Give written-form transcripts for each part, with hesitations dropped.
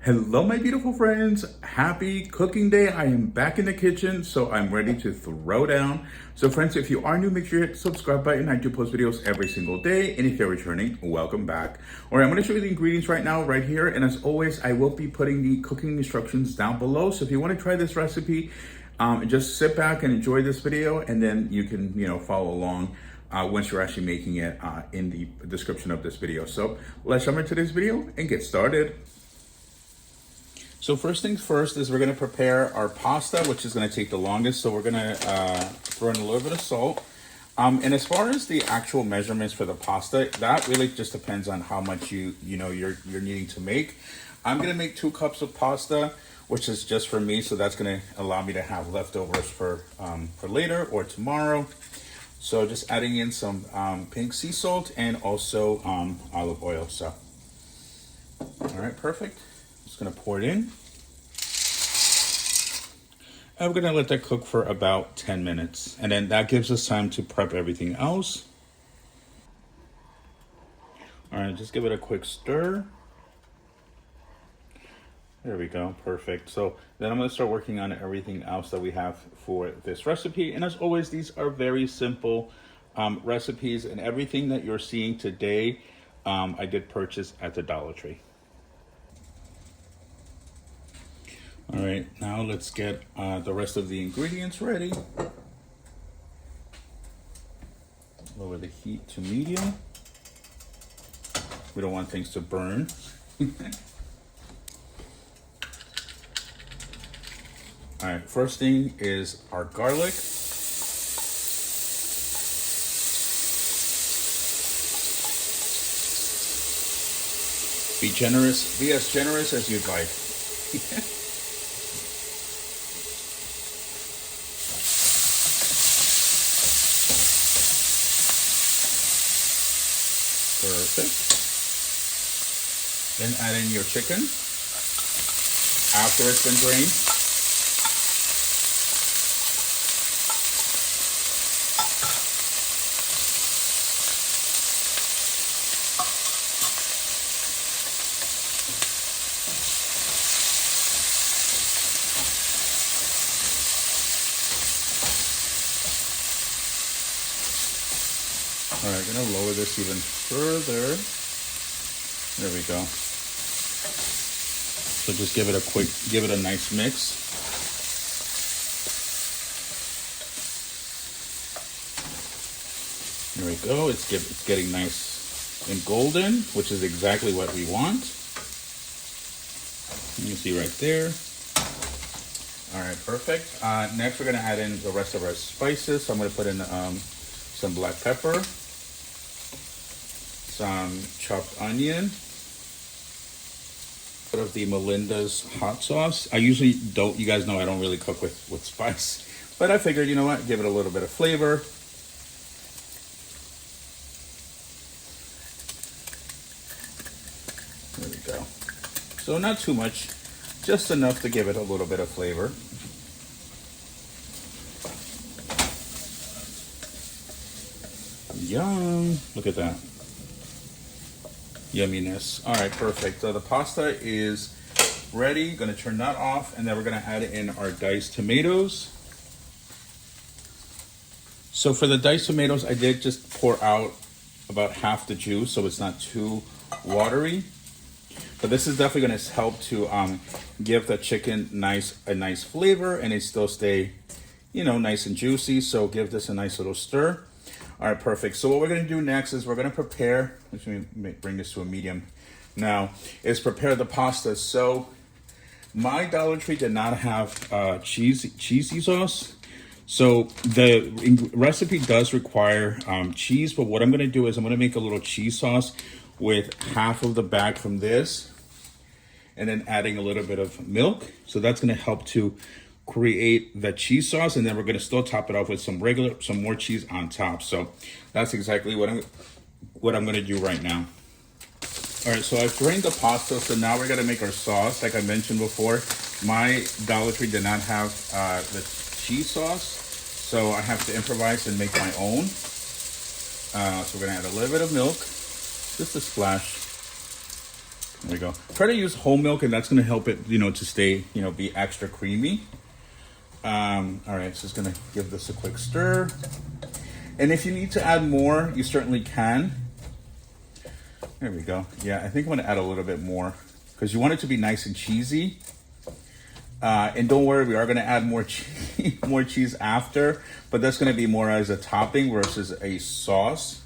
Hello, my beautiful friends. Happy cooking day. I am back in the kitchen, so I'm ready to throw down. So friends, if you are new, make sure you hit the subscribe button. I do post videos every single day. And if you're returning, welcome back. All right, I'm gonna show you the ingredients right now, right here. And as always, I will be putting the cooking instructions down below. So if you wanna try this recipe, just sit back and enjoy this video, and then you can, follow along once you're actually making it in the description of this video. So let's jump into this video and get started. So first things first is we're gonna prepare our pasta, which is gonna take the longest. So we're gonna throw in a little bit of salt. And as far as the actual measurements for the pasta, that really just depends on how much you're needing to make. I'm gonna make 2 cups of pasta, which is just for me. So that's gonna allow me to have leftovers for later or tomorrow. So just adding in some pink sea salt and also olive oil. So, all right, perfect. Just gonna pour it in. And we're gonna let that cook for about 10 minutes. And then that gives us time to prep everything else. All right, just give it a quick stir. There we go, perfect. So then I'm gonna start working on everything else that we have for this recipe. And as always, these are very simple recipes, and everything that you're seeing today, I did purchase at the Dollar Tree. All right, now let's get the rest of the ingredients ready. Lower the heat to medium. We don't want things to burn. All right, first thing is our garlic. Be generous, be as generous as you'd like. Perfect. Then add in your chicken after it's been drained. All right, gonna lower this even further. There we go. So just give it a nice mix. There we go. It's getting nice and golden, which is exactly what we want. You can see right there. All right, perfect. Next, we're gonna add in the rest of our spices. So I'm gonna put in some black pepper, some chopped onion, bit of the Melinda's hot sauce. I usually don't, you guys know I don't really cook with spice, but I figured, you know what, give it a little bit of flavor. There we go. So not too much, just enough to give it a little bit of flavor. Yum, look at that. Yumminess. All right, perfect. So the pasta is ready. Gonna turn that off, and then we're gonna add in our diced tomatoes. So for the diced tomatoes, I did just pour out about half the juice, so it's not too watery. But this is definitely gonna help to give the chicken a nice flavor, and it still stay, nice and juicy. So give this a nice little stir. All right, perfect. So what we're gonna do next is we're gonna prepare, let me bring this to a medium now, is prepare the pasta. So my Dollar Tree did not have cheesy sauce. So the recipe does require cheese, but what I'm gonna do is I'm gonna make a little cheese sauce with half of the bag from this, and then adding a little bit of milk. So that's gonna help to create the cheese sauce, and then we're gonna still top it off with some more cheese on top. So that's exactly what I'm gonna do right now. All right, so I've drained the pasta, so now we're gonna make our sauce. Like I mentioned before, my Dollar Tree did not have the cheese sauce, so I have to improvise and make my own. So we're gonna add a little bit of milk, just a splash. There we go. Try to use whole milk, and that's going to help it, to stay, be extra creamy. All right, so just going to give this a quick stir. And if you need to add more, you certainly can. There we go. Yeah, I think I'm going to add a little bit more because you want it to be nice and cheesy. And don't worry, we are going to add more more cheese after, but that's going to be more as a topping versus a sauce.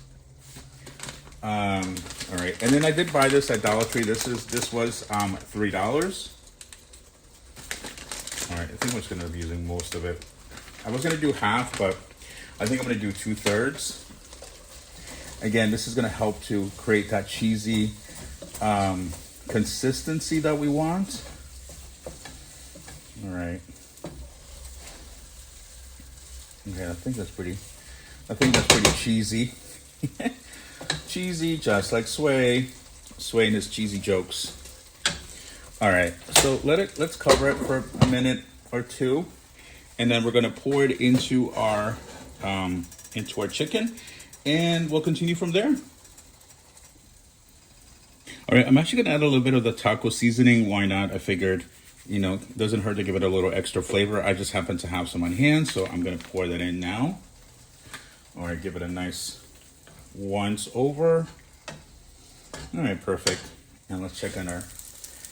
All right, and then I did buy this at Dollar Tree. This was $3. All right, I think I'm just going to be using most of it. I was going to do half, but I think I'm going to do 2/3. Again, this is going to help to create that cheesy consistency that we want. All right. Okay, I think that's pretty cheesy. Cheesy, just like Sway. Sway and his cheesy jokes. All right, so let's cover it for a minute or two, and then we're gonna pour it into our chicken, and we'll continue from there. All right, I'm actually gonna add a little bit of the taco seasoning. Why not? I figured, it doesn't hurt to give it a little extra flavor. I just happen to have some on hand, so I'm gonna pour that in now. All right, give it a nice once over. All right, perfect. And let's check on our,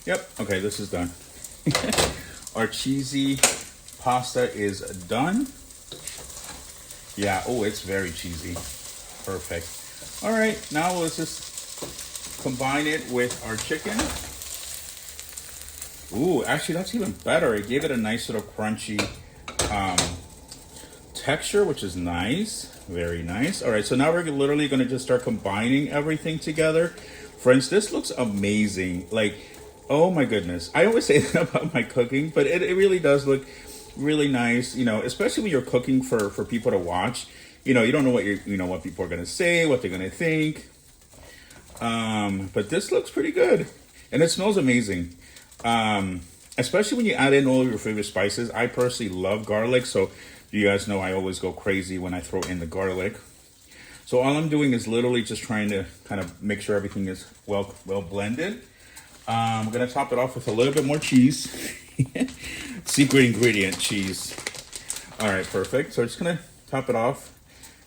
yep, okay, this is done. Our cheesy pasta is done. Yeah, oh, it's very cheesy. Perfect. All right, now let's just combine it with our chicken. Ooh, actually, that's even better. It gave it a nice little crunchy texture, which is nice. Very nice. All right, so now we're literally going to just start combining everything together. Friends, this looks amazing. Like, oh my goodness. I always say that about my cooking, but it really does look really nice, especially when you're cooking for people to watch. You don't know what people are going to say, what they're going to think. But this looks pretty good. And it smells amazing. Especially when you add in all of your favorite spices. I personally love garlic, so you guys know I always go crazy when I throw in the garlic. So all I'm doing is literally just trying to kind of make sure everything is well blended. I'm gonna top it off with a little bit more cheese. Secret ingredient, cheese. All right, perfect. So I'm just gonna top it off.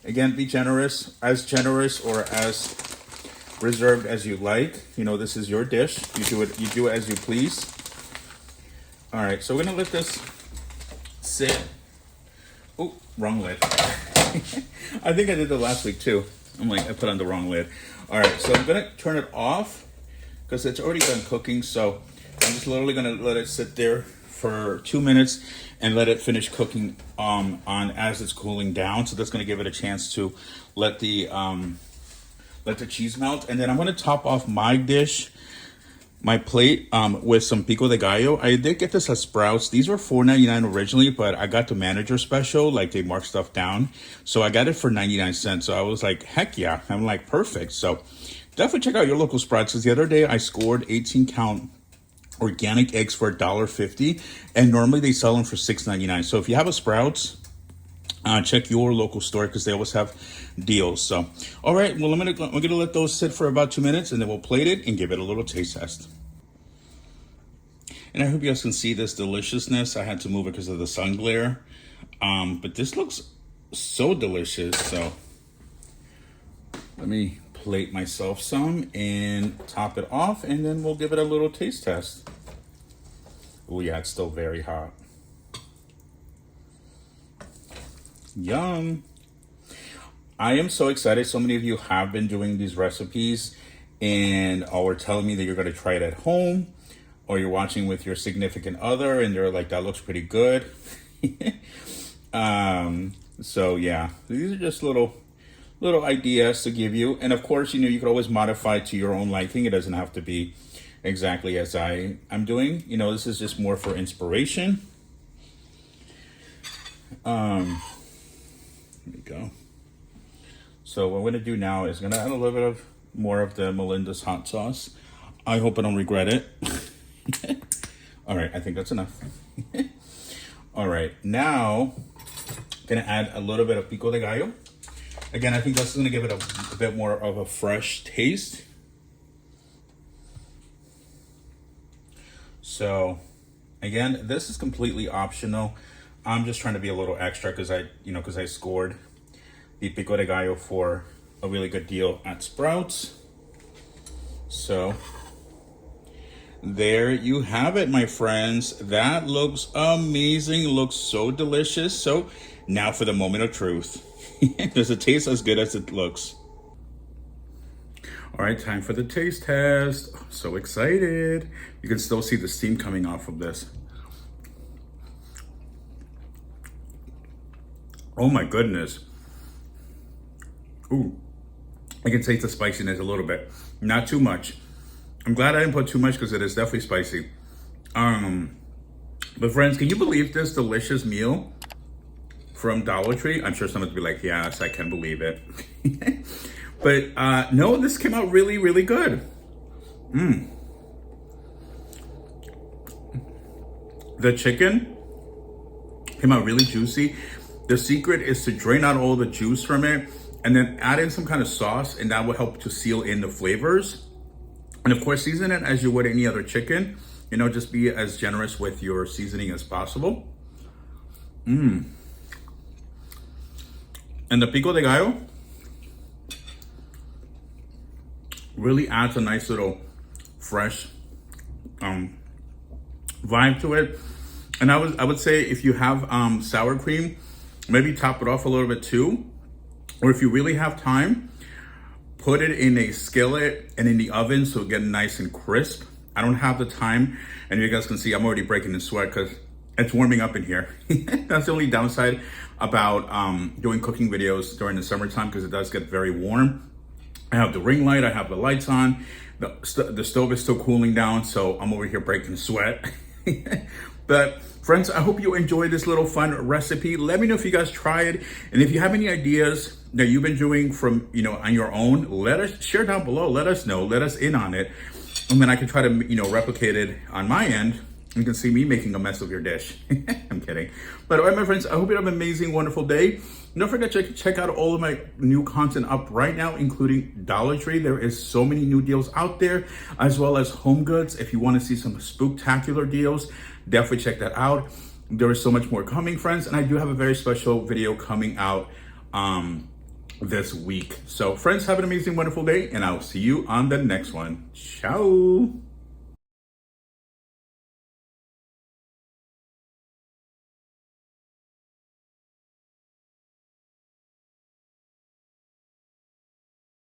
Again, be generous or as reserved as you like. This is your dish. You do it as you please. All right, so we're gonna let this sit. Oh, wrong lid. I think I did that last week too. I put on the wrong lid. All right, so I'm gonna turn it off because it's already done cooking. So I'm just literally gonna let it sit there for 2 minutes and let it finish cooking on as it's cooling down. So that's gonna give it a chance to let the cheese melt. And then I'm gonna top off my dish, my plate, with some pico de gallo. I did get this at Sprouts. These were $4.99 originally, but I got the manager special, like they marked stuff down. So I got it for 99 cents. So I was like, heck yeah. I'm like, perfect. So definitely check out your local Sprouts. Because the other day I scored 18-count organic eggs for $1.50. And normally they sell them for $6.99. So if you have a Sprouts, check your local store because they always have deals. So, all right, well, I'm gonna let those sit for about 2 minutes, and then we'll plate it and give it a little taste test. And I hope you guys can see this deliciousness. I had to move it because of the sun glare, but this looks so delicious. So let me plate myself some and top it off, and then we'll give it a little taste test. Oh yeah, it's still very hot. Yum. I am so excited. So many of you have been doing these recipes and are telling me that you're going to try it at home, or you're watching with your significant other and they're like, that looks pretty good. So yeah, these are just little ideas to give you. And of course, you can always modify to your own liking. It doesn't have to be exactly as I'm doing. This is just more for inspiration. There we go. So what I'm going to do now is going to add a little bit of more of the Melinda's hot sauce. I hope I don't regret it. All right, I think that's enough. All right, now I'm going to add a little bit of pico de gallo. Again, I think that's going to give it a bit more of a fresh taste. So again, this is completely optional. I'm just trying to be a little extra because I scored the pico de gallo for a really good deal at Sprouts. So there you have it, my friends. That looks amazing, looks so delicious. So now for the moment of truth. Does it taste as good as it looks? All right, time for the taste test. I'm so excited. You can still see the steam coming off of this. Oh my goodness. Ooh, I can taste the spiciness a little bit. Not too much. I'm glad I didn't put too much because it is definitely spicy. But friends, can you believe this delicious meal from Dollar Tree? I'm sure someone's be like, yes, I can believe it. But no, this came out really, really good. The chicken came out really juicy. The secret is to drain out all the juice from it and then add in some kind of sauce, and that will help to seal in the flavors. And of course, season it as you would any other chicken. You know, just be as generous with your seasoning as possible. And the pico de gallo really adds a nice little fresh vibe to it. And I would say if you have sour cream, maybe top it off a little bit too. Or if you really have time, put it in a skillet and in the oven so it gets nice and crisp. I don't have the time, and you guys can see I'm already breaking in sweat because it's warming up in here. That's the only downside about doing cooking videos during the summertime, because it does get very warm. I have the ring light, I have the lights on, the stove is still cooling down, so I'm over here breaking sweat. But friends, I hope you enjoyed this little fun recipe. Let me know if you guys try it, and if you have any ideas that you've been doing from, on your own, let us share down below. Let us know, let us in on it, and then I can try to, replicate it on my end. You can see me making a mess of your dish. I'm kidding. But all right, my friends, I hope you have an amazing, wonderful day. Don't forget to check out all of my new content up right now, including Dollar Tree. There is so many new deals out there, as well as Home Goods. If you want to see some spooktacular deals, definitely check that out. There is so much more coming, friends. And I do have a very special video coming out this week. So friends, have an amazing, wonderful day, and I'll see you on the next one. Ciao.